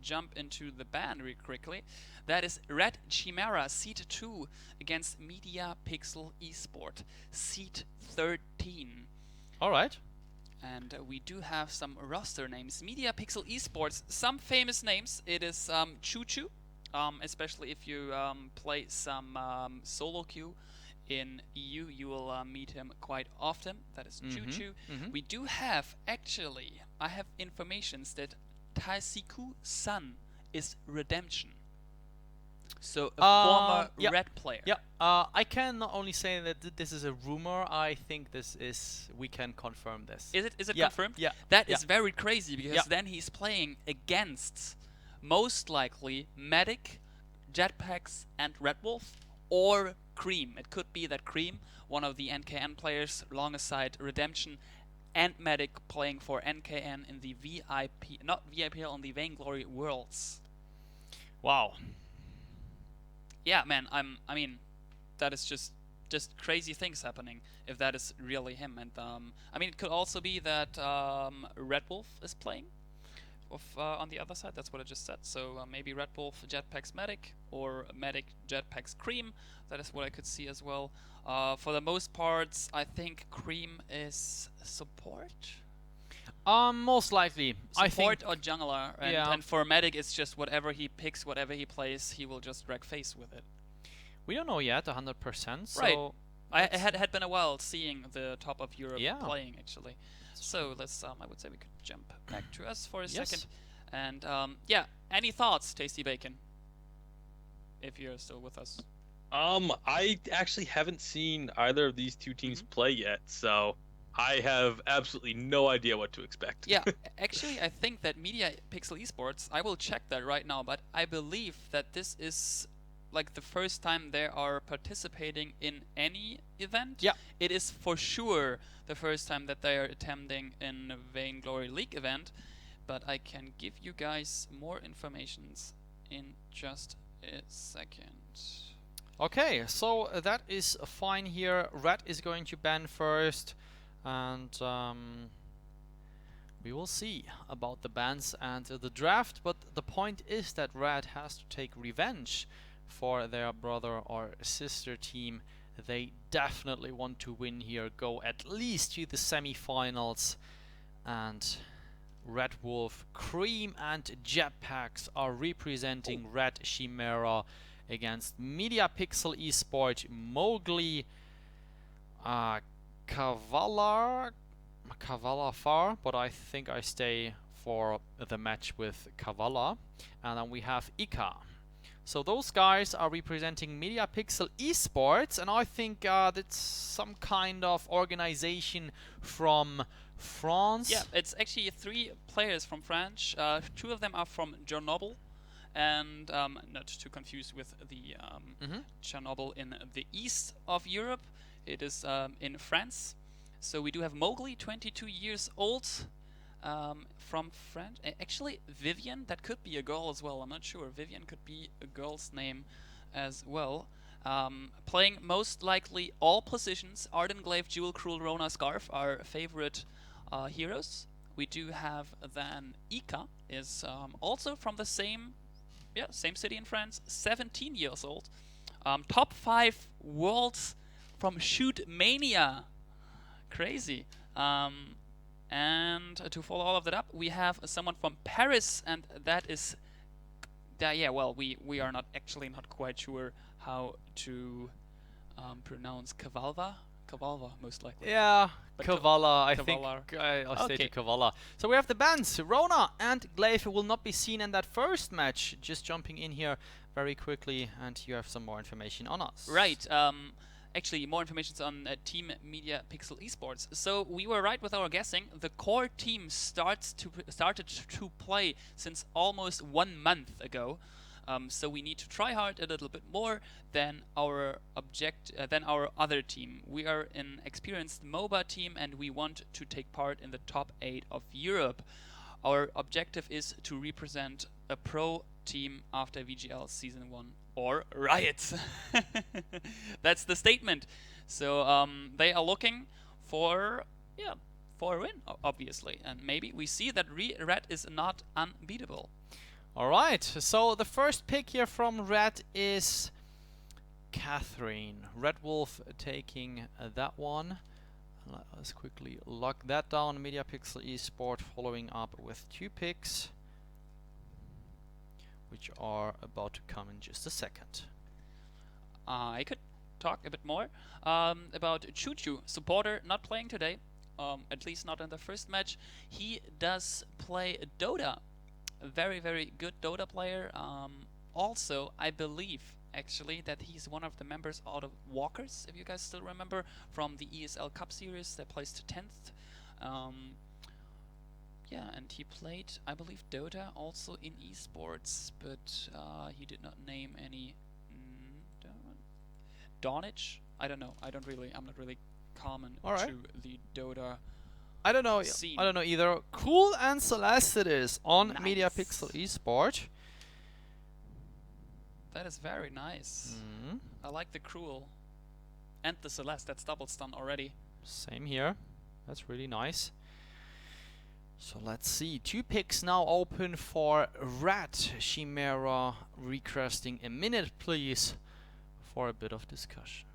jump into the ban really quickly. That is R3D Chimera, Seed 2 against Media Pixel eSport, Seed 13. Alright. And we do have some roster names. Media Pixel eSports, some famous names. It is Choo Choo, especially if you play some solo queue in EU, you will meet him quite often. That is Choo Choo. We do have, actually, I have informations that Taisiku-san is Redemption. So a former Red player. Yeah, I can not only say that this is a rumor. I think we can confirm this. Is it confirmed? Yeah. That is very crazy, because then he's playing against most likely Medic, Jetpacks, and Red Wolf, or Cream. It could be that Cream, one of the NKN players, alongside Redemption and Medic, playing for NKN in the not VIPL, on the Vainglory Worlds. Wow. Yeah, man. I mean, that is just crazy things happening if that is really him. And I mean, it could also be that Red Wolf is playing on the other side. That's what I just said. So maybe Red Wolf, Jetpacks, Medic, or Medic, Jetpacks, Cream. That is what I could see as well. For the most parts, I think Cream is support. Most likely. Support or jungler, and for Medic, it's just whatever he picks, whatever he plays, he will just wreck face with it. We don't know yet, 100%. So right. I had been a while seeing the top of Europe playing, actually. So let's I would say we could jump back to us for a second. And yeah, any thoughts, Tasty Bacon? If you're still with us. I actually haven't seen either of these two teams play yet, so I have absolutely no idea what to expect. Yeah, actually, I think that Media Pixel eSports, I will check that right now, but I believe that this is like the first time they are participating in any event. Yeah. It is for sure the first time that they are attending in a Vainglory League event, but I can give you guys more informations in just a second. Okay, so that is fine here. Red is going to ban first, and we will see about the bans and the draft, but the point is that Red has to take revenge for their brother or sister team. They definitely want to win here, go at least to the semi-finals, and Red Wolf, Cream, and Jetpacks are representing R3D Chimera against Media Pixel eSport, Mowgli, Kavala Far, but I think I stay for the match with Kavala. And then we have Ika. So those guys are representing Media Pixel eSports, and I think that's some kind of organization from France. Yeah, it's actually 3 players from France. 2 of them are from Chernobyl, and not to confuse with the Chernobyl in the east of Europe. It is in France. So we do have Mowgli, 22 years old, from France. Actually, Vivian, that could be a girl as well. I'm not sure. Vivian could be a girl's name as well. Playing most likely all positions. Ardenglaive, Jewel, Cruel, Rona, Scarf are favorite heroes. We do have then Ika, is also from the same city in France, 17 years old. Top 5 worlds from Shoot Mania. Crazy. And to follow all of that up, we have someone from Paris, and that is we are not quite sure how to pronounce Kavalva, most likely. Yeah, but Kavala. I think I'll stay to Kavala. So we have the bans. Rona and Glaive will not be seen in that first match. Just jumping in here very quickly, and you have some more information on us. Right. Actually, more information on Team Media Pixel eSports. So we were right with our guessing. The core team started to play since almost 1 month ago. So we need to try hard a little bit more than our other team. We are an experienced MOBA team, and we want to take part in the top 8 of Europe. Our objective is to represent a pro team after VGL Season 1 or Riot. That's the statement. So they are looking for a win, obviously, and maybe we see that Red is not unbeatable. Alright, so the first pick here from Red is Catherine. Red Wolf taking that one. Let us quickly lock that down. MediaPixel eSport following up with 2 picks, which are about to come in just a second. I could talk a bit more about Choo Choo, supporter, not playing today, at least not in the first match. He does play Dota, a very, very good Dota player. Also, I believe actually that he's one of the members out of Walkers, if you guys still remember, from the ESL Cup series that placed 10th. Yeah, and he played, I believe, Dota also in eSports, but he did not name any. Donich? I don't know. I'm not really common to the Dota. I don't know. Scene. I don't know either. Cool and Celeste it is on Nice. MediaPixel eSport. That is very nice. Mm. I like the Cruel and the Celeste. That's double stun already. Same here. That's really nice. So let's see. 2 picks now open for Red Chimera. Requesting a minute, please, for a bit of discussion.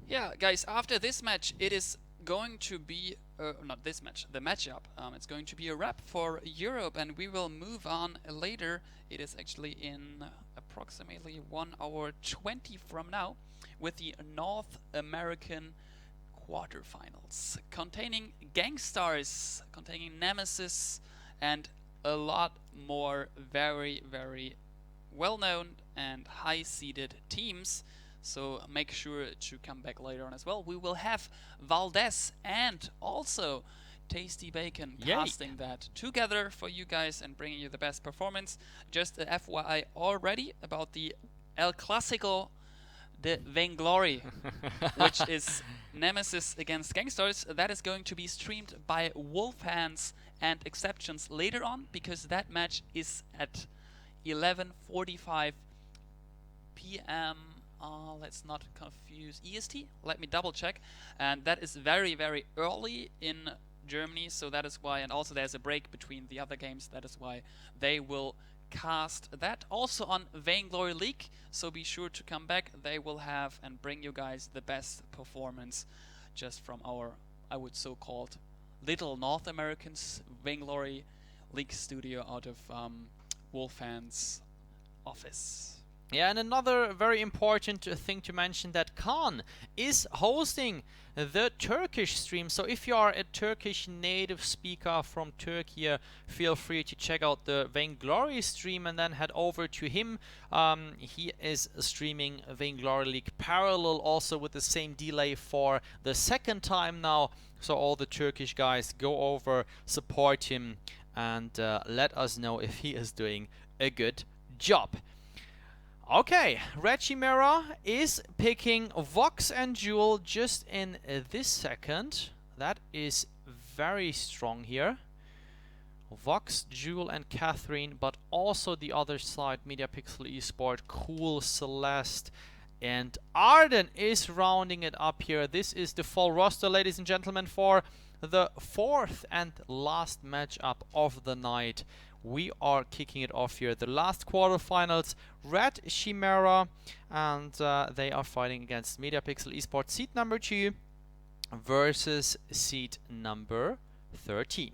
Yeah, guys, after this match, it is going to be, not this match, the matchup. It's going to be a wrap for Europe, and we will move on later. It is actually in approximately 1 hour 20 from now with the North American quarterfinals, containing Gangstars, containing Nemesis, and a lot more very, very well-known and high-seeded teams. So make sure to come back later on as well. We will have Valdez and also Tasty Bacon casting that together for you guys and bringing you the best performance. Just a FYI already about the El Clásico de Vainglory, which is Nemesis against Gangstars. That is going to be streamed by Wolfhands and Exceptions later on, because that match is at 11:45 p.m. Let's not confuse EST. Let me double check. And that is very, very early in Germany, so that is why. And also there's a break between the other games. That is why they will cast that also on Vainglory League. So be sure to come back. They will have and bring you guys the best performance just from our, I would so-called little North Americans Vainglory League studio out of Wolfhands office. Yeah, and another very important thing to mention, that Khan is hosting the Turkish stream. So if you are a Turkish native speaker from Turkey, feel free to check out the Vainglory stream and then head over to him. He is streaming Vainglory League parallel, also with the same delay for the second time now. So all the Turkish guys, go over, support him, and let us know if he is doing a good job. Okay, Red Chimera is picking Vox and Jewel just in this second. That is very strong here. Vox, Jewel and Catherine, but also the other side, MediaPixel eSport, Cool, Celeste, and Arden is rounding it up here. This is the full roster, ladies and gentlemen, for the 4th and last matchup of the night. We are kicking it off here. The last quarterfinals, Red Chimera, and they are fighting against MediaPixel eSport seed number 2 versus seed number 13.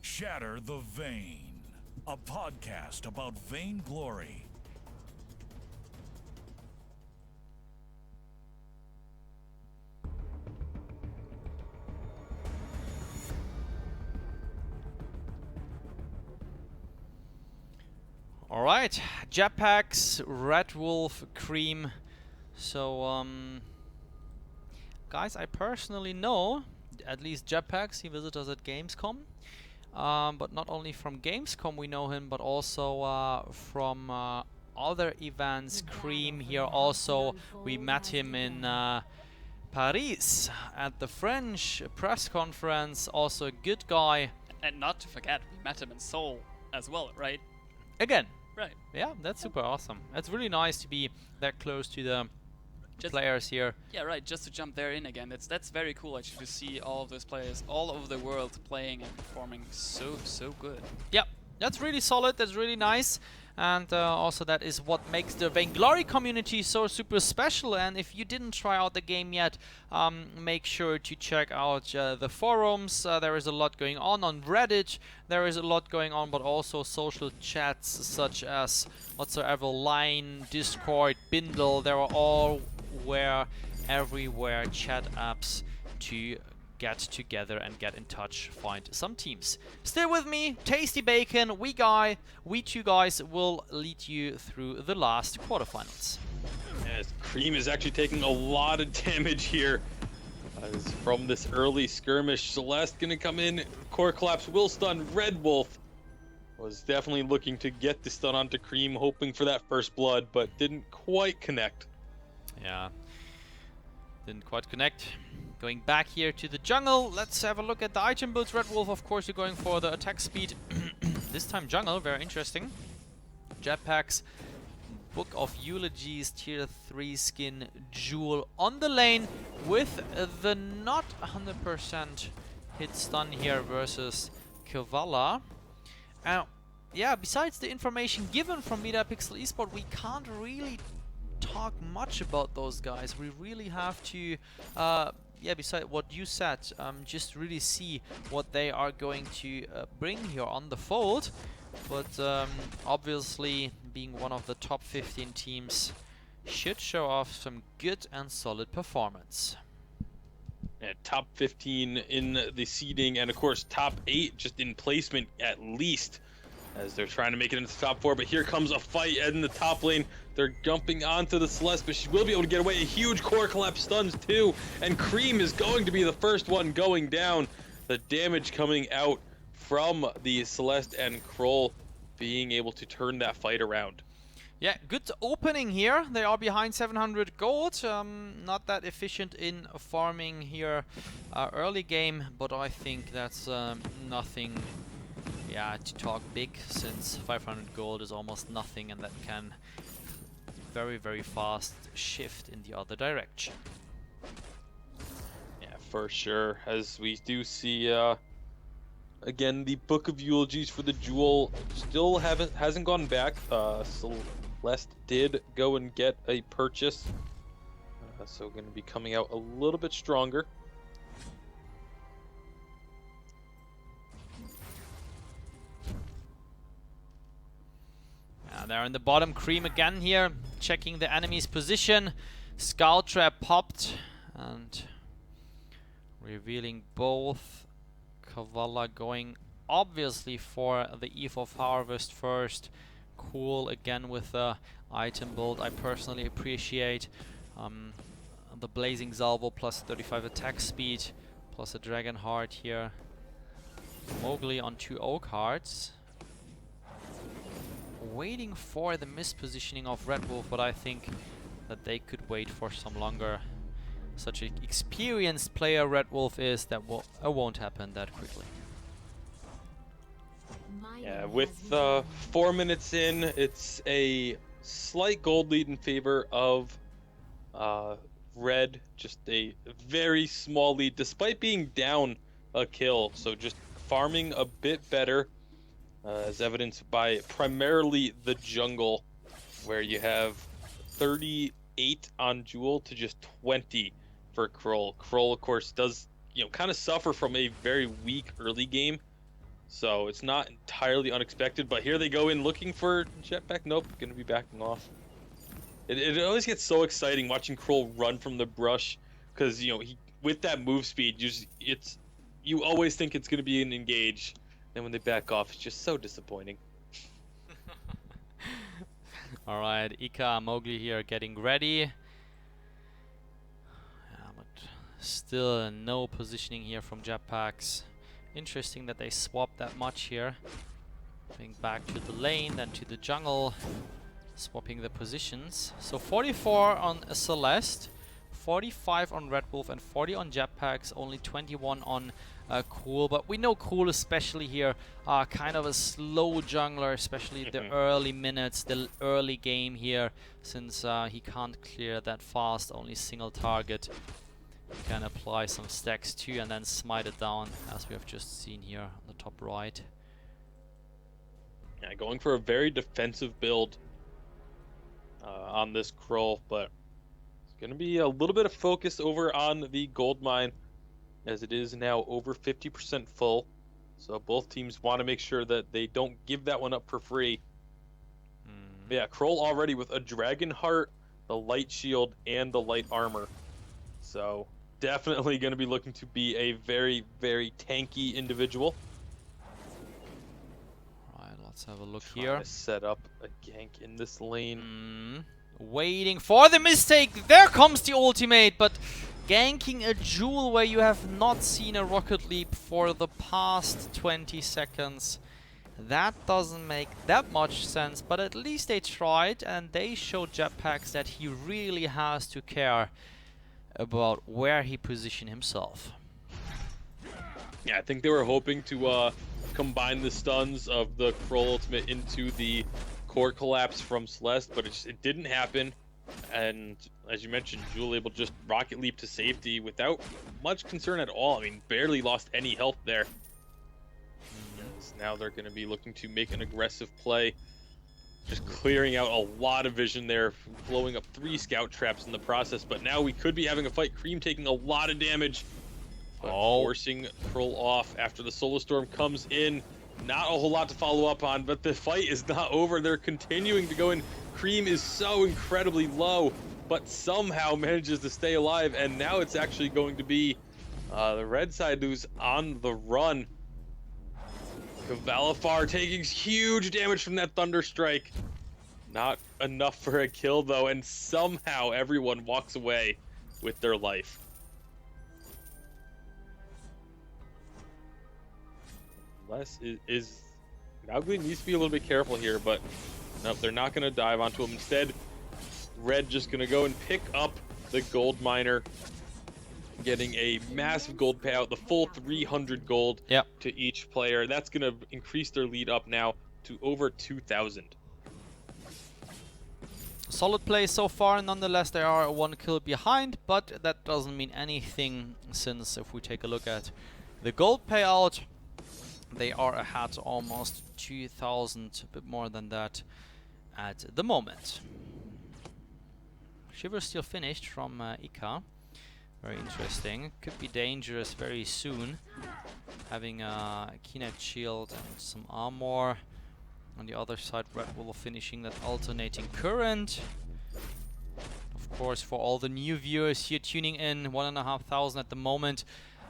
Shatter the Vain, a podcast about vainglory. Alright, Jetpacks, Red Wolf, Cream. So, guys, I personally know at least Jetpacks. He visited us at Gamescom. But not only from Gamescom we know him, but also from other events. Cream here also. We met him in Paris at the French press conference. Also a good guy. And not to forget, we met him in Seoul as well, right? Again. Right. Yeah, that's super awesome. It's really nice to be that close to the players here. Yeah, right. Just to jump there in again, that's very cool actually to see all of those players all over the world playing and performing so good. Yep, that's really solid. That's really nice. And also that is what makes the Vainglory community so super special. And if you didn't try out the game yet, make sure to check out the forums. There is a lot going on Reddit. There is a lot going on, but also social chats such as whatsoever, Line, Discord, Bindle. There are all everywhere chat apps to get together and get in touch, find some teams. Still with me, Tasty Bacon, we two guys will lead you through the last quarterfinals. Yes, Cream is actually taking a lot of damage here. From this early skirmish, Celeste gonna come in, core collapse will stun. Red Wolf was definitely looking to get the stun onto Cream, hoping for that first blood, but didn't quite connect. Yeah, didn't quite connect. Going back here to the jungle, let's have a look at the item builds. Red Wolf, of course, you're going for the attack speed. This time jungle, very interesting. Jetpacks, Book of Eulogies, tier 3 skin, Jewel on the lane with the not 100% hit stun here versus Kavala. Yeah, besides the information given from Metapixel eSport, we can't really talk much about those guys. We really have to yeah, besides what you said, just really see what they are going to bring here on the fold. But obviously, being one of the top 15 teams should show off some good and solid performance. Yeah, top 15 in the seeding, and of course top 8 just in placement at least, as they're trying to make it into the top 4. But here comes a fight in the top lane. They're jumping onto the Celeste, but she will be able to get away. A huge core collapse stuns too, and Cream is going to be the first one going down. The damage coming out from the Celeste and Kroll being able to turn that fight around. Yeah, good opening here. They are behind 700 gold. Not that efficient in farming here early game, but I think that's nothing, yeah, to talk big, since 500 gold is almost nothing, and that can very fast shift in the other direction. Yeah, for sure. As we do see, again, the Book of Eulogies for the Jewel still hasn't gone back. Celeste did go and get a purchase, so going to be coming out a little bit stronger. They're in the bottom. Cream again here, checking the enemy's position. Scout trap popped and revealing both. Kavala going obviously for the Eve of Harvest first. Cool again with the item build. I personally appreciate the Blazing Salvo plus 35 attack speed plus a Dragon Heart here. Mowgli on 2 Oak Hearts. Waiting for the mispositioning of Red Wolf, but I think that they could wait for some longer. Such an experienced player Red Wolf is, that won't happen that quickly. Yeah, with 4 minutes in, it's a slight gold lead in favor of Red. Just a very small lead, despite being down a kill. So just farming a bit better. As evidenced by primarily the jungle, where you have 38 on Jewel to just 20 for Kroll. Kroll, of course, does kind of suffer from a very weak early game, so it's not entirely unexpected. But here they go in looking for Jetpack. Nope, gonna be backing off. It always gets so exciting watching Kroll run from the brush, because he with that move speed, you always think it's gonna be an engage. And when they back off, it's just so disappointing. Alright, Ika, Mowgli here getting ready. Yeah, but still no positioning here from Jetpacks. Interesting that they swapped that much here. Going back to the lane, then to the jungle. Swapping the positions. So 44 on Celeste, 45 on Red Wolf, and 40 on Jetpacks. Only 21 on Cool. But we know Cool, especially here, kind of a slow jungler, especially the early minutes, the early game here, since he can't clear that fast, only single target. He can apply some stacks too and then smite it down, as we have just seen here on the top right. Yeah, going for a very defensive build on this Krull, but it's going to be a little bit of focus over on the gold mine, as it is now over 50% full. So both teams want to make sure that they don't give that one up for free. Yeah, Krull already with a Dragon Heart, the Light Shield, and the Light Armor. So definitely going to be looking to be a very, very tanky individual. Let's have a look Trying here. to set up a gank in this lane. Waiting for the mistake. There comes the ultimate, but ganking a jewel where you have not seen a rocket leap for the past 20 seconds. That doesn't make that much sense, but at least they tried, and they showed Jetpacks that he really has to care about where he positioned himself. Yeah, I think they were hoping to combine the stuns of the Krull ultimate into the core collapse from Celeste, but it didn't happen. And as you mentioned, Jewel able to just rocket leap to safety without much concern at all. I mean, barely lost any health there. Yes, now they're going to be looking to make an aggressive play, just clearing out a lot of vision there, blowing up 3 scout traps in the process. But now we could be having a fight. Cream taking a lot of damage. Forcing Krull off after the Solar Storm comes in. Not a whole lot to follow up on, but the fight is not over. They're continuing to go in. Cream is so incredibly low, but somehow manages to stay alive, and now it's actually going to be the red side who's on the run. Qualifier taking huge damage from that Thunder Strike. Not enough for a kill, though, and somehow everyone walks away with their life. Mowgli needs to be a little bit careful here, but nope, they're not going to dive onto him. Instead, Red just going to go and pick up the gold miner, getting a massive gold payout, the full 300 gold to each player. That's going to increase their lead up now to over 2,000. Solid play so far. Nonetheless, they are 1 kill behind, but that doesn't mean anything, since if we take a look at the gold payout, they are ahead almost 2,000, a bit more than that at the moment. Shiver still finished from Ika. Very interesting. Could be dangerous very soon. Having a Kinect shield and some armor. On the other side, Red Wolf finishing that alternating current. Of course, for all the new viewers here tuning in, 1,500 at the moment.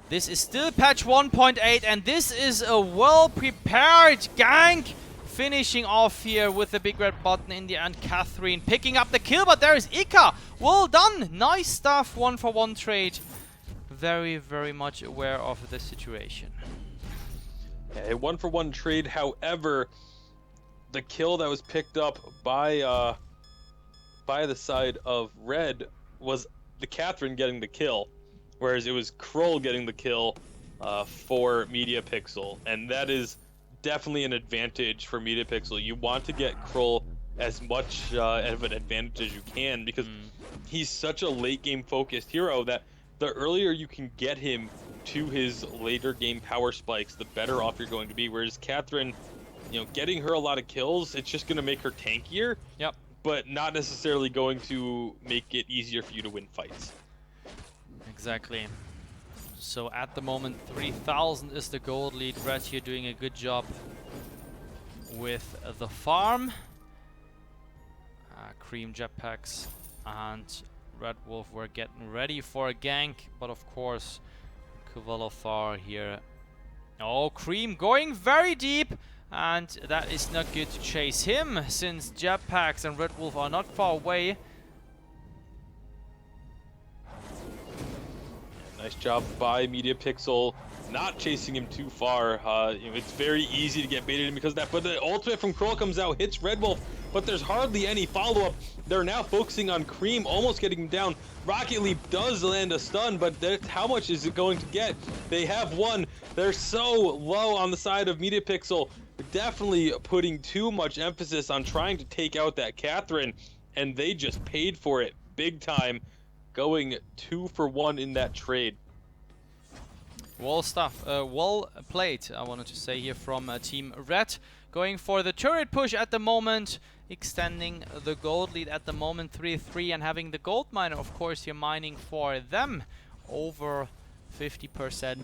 This is still patch 1.8, and this is a well-prepared gank. Finishing off here with the big red button in the end. Catherine picking up the kill, but there is Ika. Well done. Nice stuff. 1-for-1 trade. Very, very much aware of the situation. Yeah, a 1-for-1 trade. However, the kill that was picked up by the side of Red was the Catherine getting the kill, whereas it was Krull getting the kill for MediaPixel, and that is definitely an advantage for MediaPixel. You want to get Krull as much of an advantage as you can, because he's such a late game focused hero that the earlier you can get him to his later game power spikes, the better off you're going to be. Whereas Catherine, you know, getting her a lot of kills, it's just going to make her tankier, but not necessarily going to make it easier for you to win fights. Exactly. So at the moment, 3,000 is the gold lead. Red here doing a good job with the farm. Cream Jetpacks and Red Wolf were getting ready for a gank, but of course, Qualifier here. Oh, Cream going very deep, And that is not good to chase him, since Jetpacks and Red Wolf are not far away. Nice job by Media Pixel, not chasing him too far. It's very easy to get baited in because of that, but the ultimate from Kroll comes out, hits Red Wolf, but there's hardly any follow-up. They're now focusing on Cream, almost getting him down. Rocket Leap does land a stun, but how much is it going to get? They have one. They're so low on the side of Media Pixel, definitely putting too much emphasis on trying to take out that Catherine, and they just paid for it big time, going 2 for 1 in that trade. Well played, I wanted to say here from Team Red. Going for the turret push at the moment, extending the gold lead at the moment, 3-3, and having the gold miner, of course, here mining for them over 50%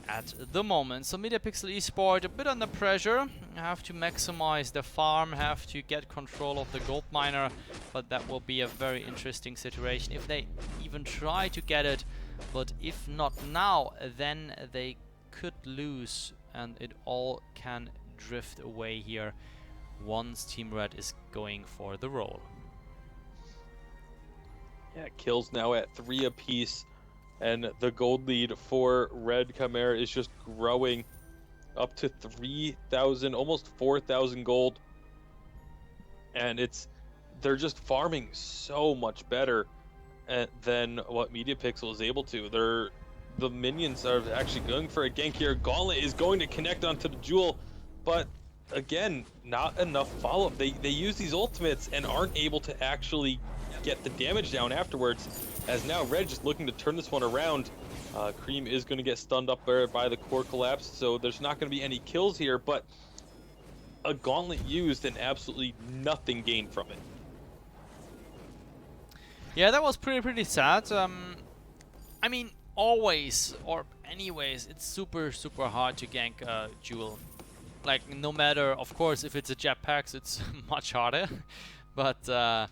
at the moment. So Mediapixel eSport a bit under pressure, have to maximize the farm, have to get control of the gold miner, but that will be a very interesting situation if they even try to get it. But if not now, then they could lose, and it all can drift away here once Team Red is going for the roll. Yeah, kills now at 3 apiece, and the gold lead for Red Chimera is just growing up to 3,000, almost 4,000 gold. And they're just farming so much better than what Media Pixel is able to. The minions are actually going for a gank here. Gauntlet is going to connect onto the Jewel, but again, not enough follow-up. They use these ultimates and aren't able to actually get the damage down afterwards, as now Red just looking to turn this one around. Cream is going to get stunned up there by the core collapse, so there's not going to be any kills here, but a Gauntlet used and absolutely nothing gained from it. Yeah, that was pretty sad. I mean, always, or anyways, it's super hard to gank Jewel. Like, no matter, of course, if it's a Jetpacks, it's much harder. But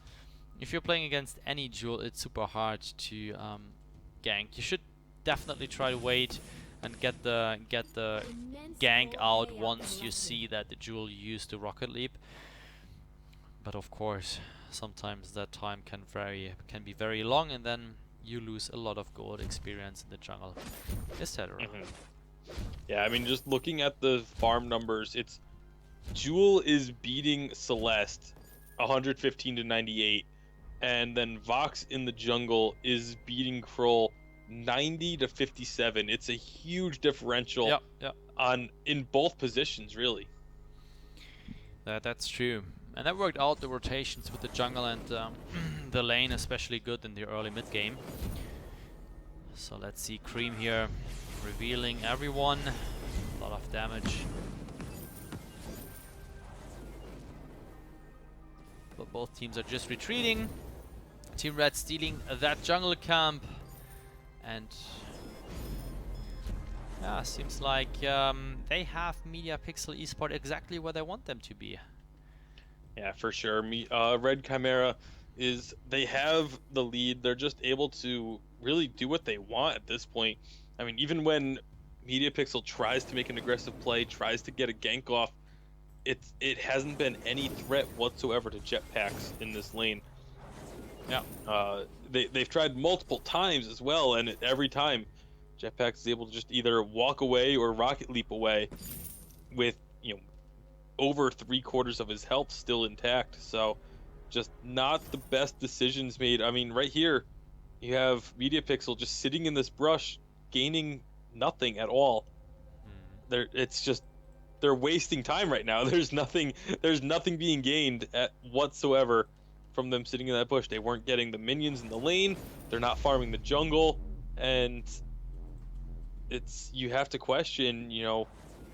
if you're playing against any Jewel, it's super hard to gank. You should definitely try to wait and get the gank out once you see that the Jewel used the Rocket Leap. But of course, sometimes that time can be very long, and then you lose a lot of gold experience in the jungle, etc. Yeah, I mean, just looking at the farm numbers, Jewel is beating Celeste 115 to 98, and then Vox in the jungle is beating Kroll 90 to 57. It's a huge differential in both positions, really. That's true. And that worked out, the rotations with the jungle and the lane, especially good in the early mid game. So let's see Cream here revealing everyone. A lot of damage. But both teams are just retreating. Team Red stealing that jungle camp. And yeah, seems like they have Media Pixel eSport exactly where they want them to be. Yeah, for sure. Red Chimera they have the lead. They're just able to really do what they want at this point. I mean, even when Media Pixel tries to make an aggressive play, tries to get a gank off, it hasn't been any threat whatsoever to Jetpacks in this lane. Yeah. They've tried multiple times as well, and every time Jetpacks is able to just either walk away or Rocket Leap away with, over 3/4 of his health still intact. So just not the best decisions made. I mean, right here you have Media Pixel just sitting in this brush, gaining nothing at all. They're wasting time right now. There's nothing being gained whatsoever from them sitting in that bush. They weren't getting the minions in the lane. They're not farming the jungle, and you have to question,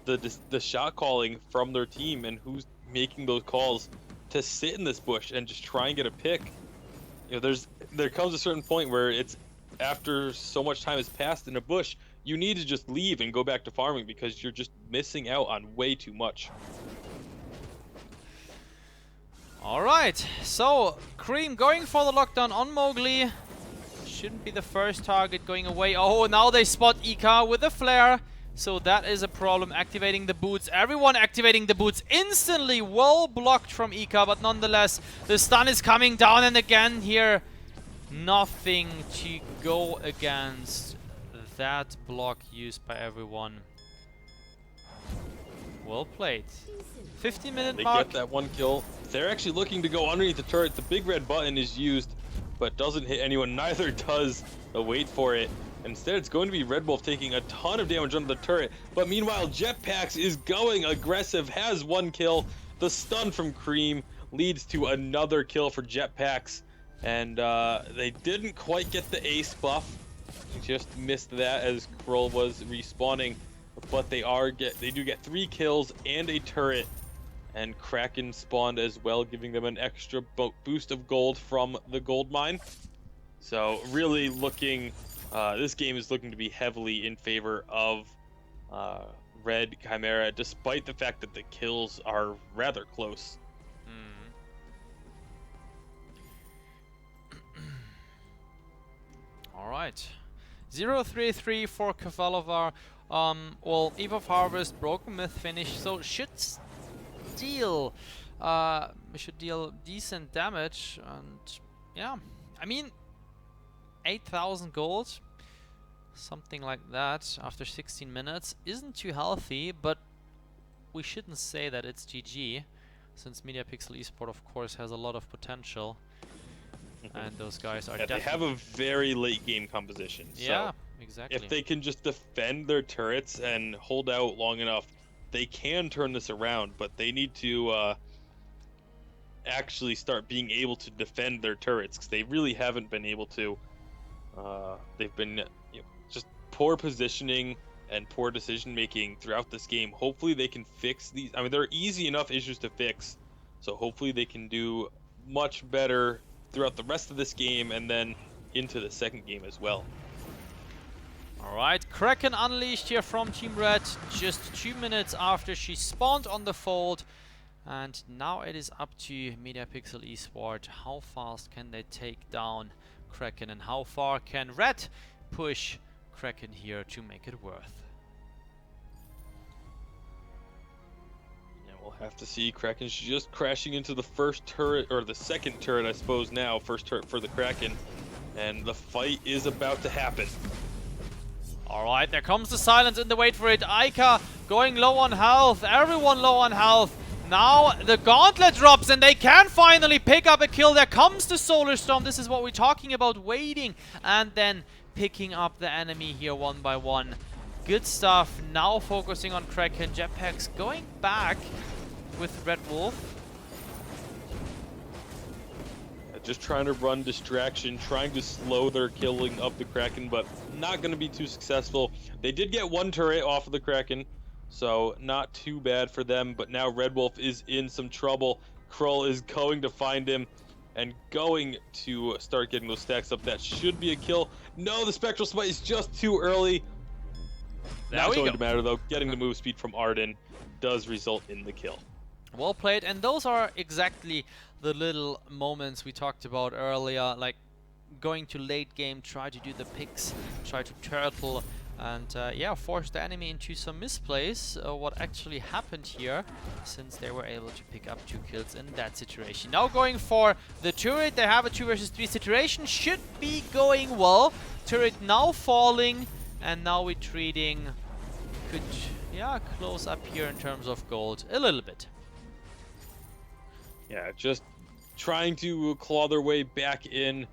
the shot calling from their team and who's making those calls to sit in this bush and just try and get a pick. There comes a certain point where it's after so much time has passed in a bush, you need to just leave and go back to farming because you're just missing out on way too much. Alright, so Cream going for the lockdown on Mowgli. Shouldn't be the first target going away. Oh, now they spot Ika with a flare. So that is a problem. Activating the boots. Everyone activating the boots instantly. Well blocked from Ika, but nonetheless, the stun is coming down. And again here, nothing to go against that block used by everyone. Well played. 50-minute They mark. get that one kill. They're actually looking to go underneath the turret. The big red button is used, but doesn't hit anyone. Neither does the wait for it. Instead, it's going to be Red Wolf taking a ton of damage under the turret. But meanwhile, Jetpacks is going aggressive, has one kill. The stun from Cream leads to another kill for Jetpacks. And they didn't quite get the ace buff. Just missed that as Kroll was respawning. But they do get 3 kills and a turret. And Kraken spawned as well, giving them an extra boost of gold from the gold mine. So really looking... this game is looking to be heavily in favor of Red Chimera, despite the fact that the kills are rather close. All right. 0-3-3 for Qualifier. Well, Eve of Harvest, Broken Myth finish, so should deal decent damage, and yeah, I mean 8,000 gold, something like that after 16 minutes isn't too healthy, but we shouldn't say that it's GG, since MediaPixel eSport of course has a lot of potential. And those guys are they have a very late game composition. Yeah, so exactly. if they can just defend their turrets and hold out long enough, they can turn this around, but they need to actually start being able to defend their turrets, because they really haven't been able to. They've been just poor positioning and poor decision making throughout this game. Hopefully they can fix these. I mean, they're easy enough issues to fix, so hopefully they can do much better throughout the rest of this game and then into the second game as well. Alright, Kraken unleashed here from Team Red just 2 minutes after she spawned on the fold. And now it is up to MediaPixel eSport. How fast can they take down Kraken, and how far can Red push Kraken here to make it worth? We'll have to see. Kraken's just crashing into the first turret, or the second turret, I suppose now. First turret for the Kraken. And the fight is about to happen. Alright, there comes the silence in the wait for it. Aika going low on health. Everyone low on health. Now the gauntlet drops and they can finally pick up a kill. There comes the Solar Storm. This is what we're talking about. Waiting and then picking up the enemy here one by one. Good stuff. Now focusing on Kraken. Jetpacks going back with Red Wolf. Just trying to run distraction, trying to slow their killing of the Kraken, but not going to be too successful. They did get one turret off of the Kraken, so not too bad for them, but now Red Wolf is in some trouble. Krull is going to find him and going to start getting those stacks up. That should be a kill. No, the Spectral Smite is just too early. Not going to matter though. Getting the move speed from Arden does result in the kill. Well played, and those are exactly the little moments we talked about earlier, like going to late game, try to do the picks, try to turtle, and yeah, force the enemy into some misplays. What actually happened here, since they were able to pick up 2 kills in that situation. Now going for the turret, they have a 2 versus 3 situation, should be going well. Turret now falling, and now retreating. Could, yeah, close up here in terms of gold a little bit. Yeah, just trying to claw their way back in.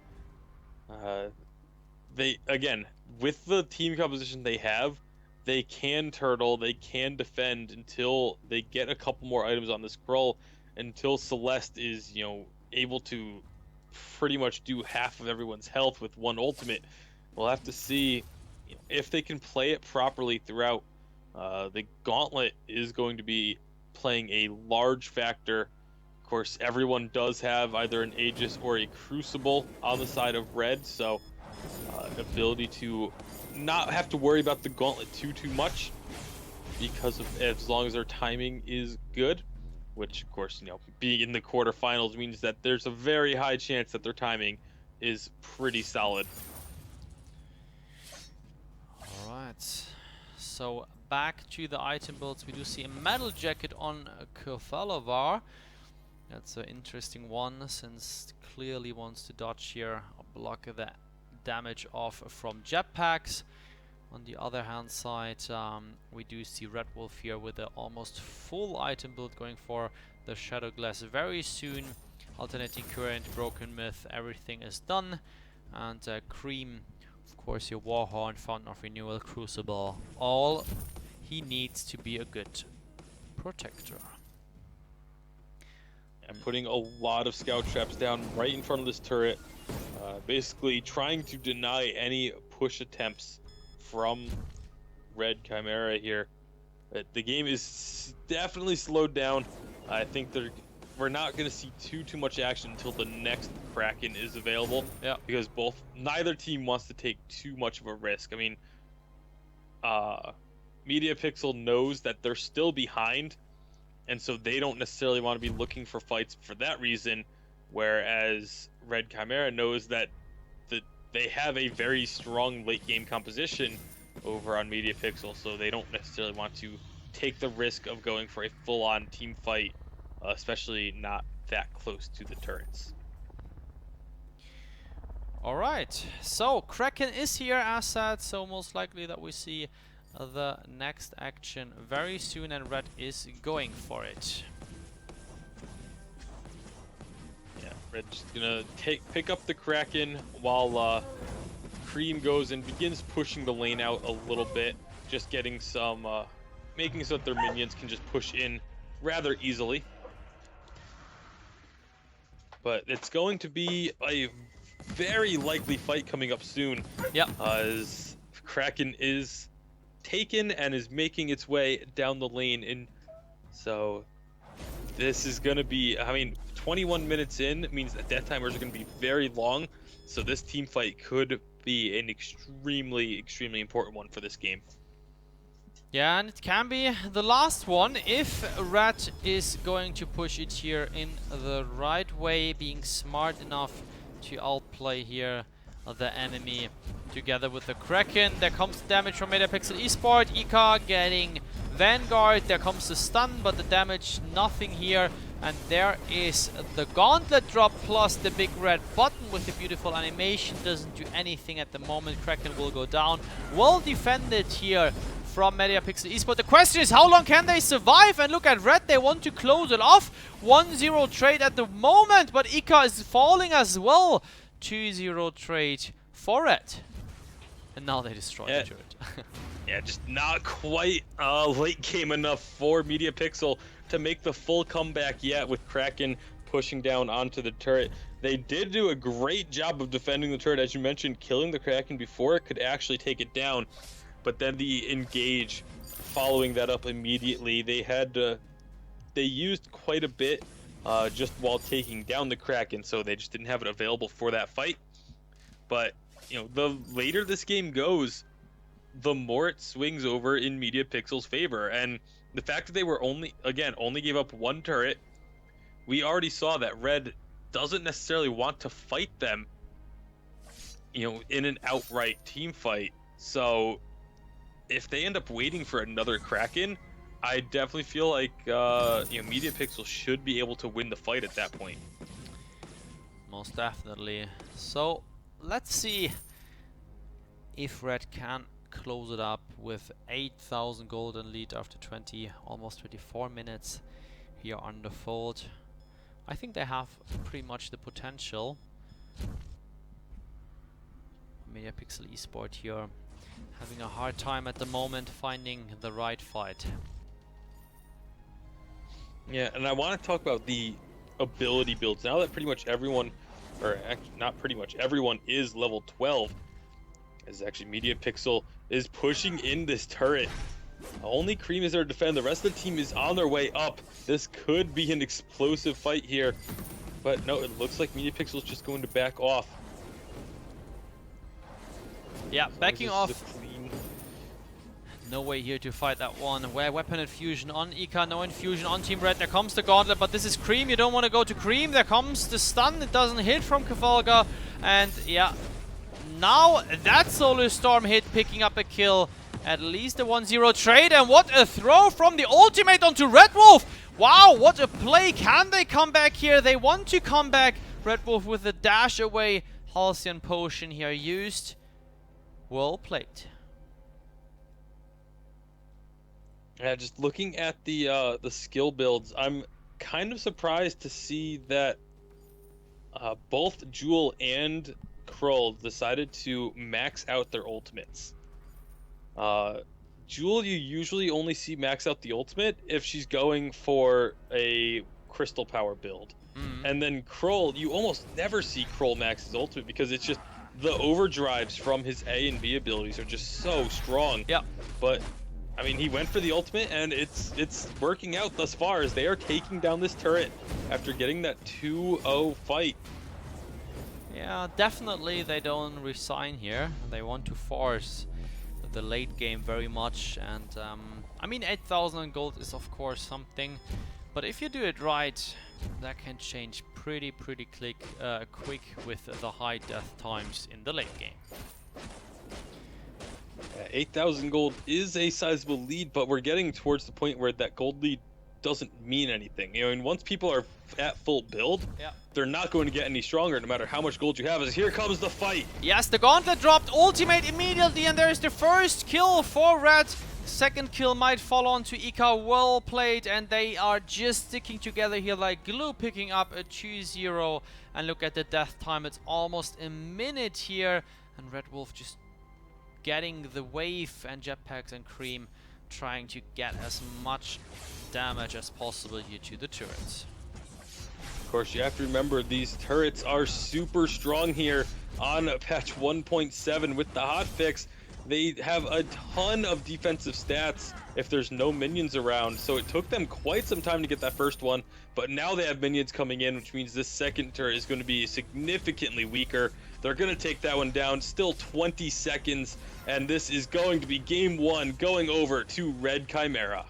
They, again, with the team composition they have, they can turtle, they can defend until they get a couple more items on the scroll, until Celeste is, able to pretty much do half of everyone's health with one ultimate. We'll have to see if they can play it properly throughout. The Gauntlet is going to be playing a large factor. Of course, everyone does have either an Aegis or a Crucible on the side of Red, so ability to not have to worry about the Gauntlet too much, because of as long as their timing is good, which of course, being in the quarterfinals means that there's a very high chance that their timing is pretty solid. Alright, So back to the item builds. We do see a metal jacket on Qualifier. That's an interesting one, since clearly wants to dodge here or block the damage off from jetpacks. On the other hand side, we do see Red Wolf here with an almost full item build going for the Shadow Glass very soon. Alternating Current, Broken Myth, everything is done. And Cream, of course, your Warhorn, Fountain of Renewal, Crucible. All he needs to be a good protector. And putting a lot of scout traps down right in front of this turret, basically trying to deny any push attempts from Red Chimera here. The game is definitely slowed down. I think we're not going to see too much action until the next Kraken is available. Yeah. Because neither team wants to take too much of a risk. I mean, MediaPixel knows that they're still behind, and so they don't necessarily want to be looking for fights for that reason, whereas Red Chimera knows that they have a very strong late game composition over on MediaPixel, so they don't necessarily want to take the risk of going for a full-on team fight, especially not that close to the turrets. Alright, so Kraken is here as said, so most likely that we see the next action very soon, and Red is going for it. Yeah, Red's gonna pick up the Kraken while Cream goes and begins pushing the lane out a little bit, just getting some, making so that their minions can just push in rather easily. But it's going to be a very likely fight coming up soon. Yep. As Kraken is taken and is making its way down the lane, and so this is going to be, I mean, 21 minutes in means that death timers are going to be very long, so this team fight could be an extremely important one for this game. Yeah, and it can be the last one if Red is going to push it here in the right way, being smart enough to outplay here the enemy together with the Kraken. There comes damage from MediaPixel eSport. Ika getting Vanguard. There comes the stun, but the damage, nothing here. And there is the gauntlet drop plus the big red button with the beautiful animation. Doesn't do anything at the moment. Kraken will go down. Well defended here from MediaPixel eSport. The question is, how long can they survive? And look at Red, they want to close it off. 1-0 trade at the moment, but Ika is falling as well. 2-0 trade for it. And now they destroy the turret. Yeah, just not quite late game enough for MediaPixel to make the full comeback yet, with Kraken pushing down onto the turret. They did do a great job of defending the turret, as you mentioned, killing the Kraken before it could actually take it down. But then the engage following that up immediately, they used quite a bit just while taking down the Kraken, so they just didn't have it available for that fight. But you know, the later this game goes, the more it swings over in MediaPixel's favor. And the fact that they were only gave up one turret, we already saw that Red doesn't necessarily want to fight them, you know, in an outright team fight. So if they end up waiting for another Kraken, I definitely feel like MediaPixel should be able to win the fight at that point. Most definitely. So let's see if Red can close it up with 8,000 golden lead after almost 24 minutes here on the fold. I think they have pretty much the potential. MediaPixel eSport here having a hard time at the moment finding the right fight. Yeah, and I want to talk about the ability builds. Now that pretty much everyone, or actually not pretty much, everyone is level 12, as actually MediaPixel is pushing in this turret. Only Cream is there to defend. The rest of the team is on their way up. This could be an explosive fight here. But no, it looks like MediaPixel is just going to back off. Yeah, backing off. No way here to fight that one. Where weapon infusion on Ika, no infusion on Team Red. There comes the gauntlet, but this is Cream. You don't want to go to Cream. There comes the stun. It doesn't hit from Kefalga. And yeah, now that Solar Storm hit, picking up a kill. at least a 1-0 trade. And what a throw from the ultimate onto Red Wolf. Wow, what a play. Can they come back here? They want to come back. Red Wolf with the dash away. Halcyon Potion here used. Well played. Yeah, just looking at the skill builds, I'm kind of surprised to see that both Jewel and Krull decided to max out their ultimates. Jewel, you usually only see max out the ultimate if she's going for a crystal power build. And then Krull, you almost never see Krull max his ultimate because it's just the overdrives from his A and B abilities are just so strong. Yeah. But I mean, he went for the ultimate, and it's working out thus far as they are taking down this turret after getting that 2-0 fight. Yeah, definitely they don't resign here. They want to force the late game very much, and I mean 8,000 gold is of course something, but if you do it right, that can change pretty quick with the high death times in the late game. 8,000 gold is a sizable lead, but we're getting towards the point where that gold lead doesn't mean anything. You know, and once people are at full build, they're not going to get any stronger no matter how much gold you have. As here comes the fight. Yes, the gauntlet dropped ultimate immediately, and there's the first kill for Red. Second kill might fall on to Ika. Well played, and they are just sticking together here like glue, picking up a 2-0. And look at the death time, it's almost a minute here, and Red Wolf just getting the wave, and Jetpacks and Cream trying to get as much damage as possible here to the turrets. Of course, you have to remember these turrets are super strong here on patch 1.7 with the hotfix. They have a ton of defensive stats if there's no minions around, so it took them quite some time to get that first one, but now they have minions coming in, which means this second turret is going to be significantly weaker. They're going to take that one down, still 20 seconds, and this is going to be game one going over to Red Chimera.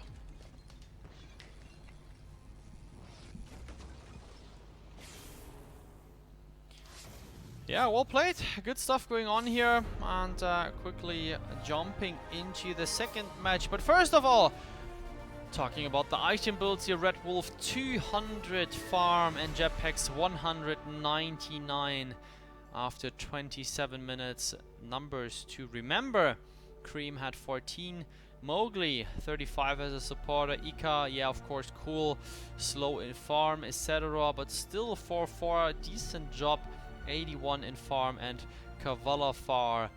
Yeah, well played. Good stuff going on here, and quickly jumping into the second match. But first of all, talking about the item builds here, Red Wolf 200 farm and Jetpacks 199 after 27 minutes. Numbers to remember. Cream had 14, Mowgli 35 as a supporter, Ika, yeah, of course, cool, slow in farm, etc. But still 4-4, decent job. 81 in farm, and Qualifier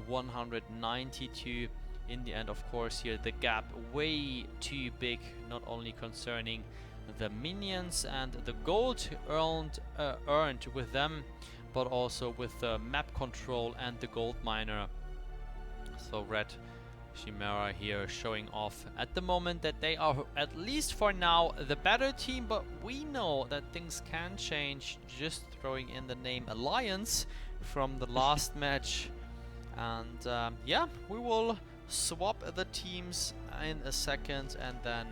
192 in the end. Of course, here the gap way too big, not only concerning the minions and the gold earned with them, but also with the map control and the gold miner. So Red Chimera here showing off at the moment that they are, at least for now, the better team, but we know that things can change. Just throwing in the name Alliance from the last match, and yeah, we will swap the teams in a second and then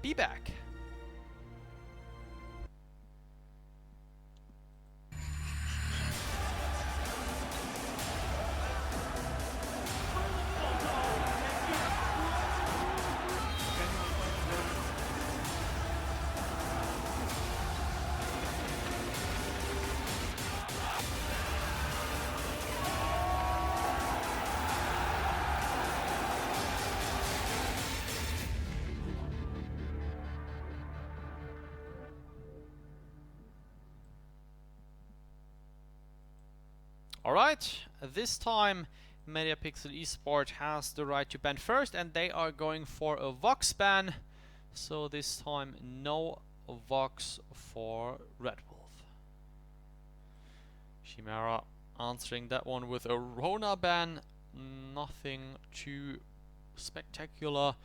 be back. Alright, this time Mediapixel eSport has the right to ban first, and they are going for a Vox ban. So this time no Vox for Red Wolf. Chimera answering that one with a Rona ban. Nothing too spectacular.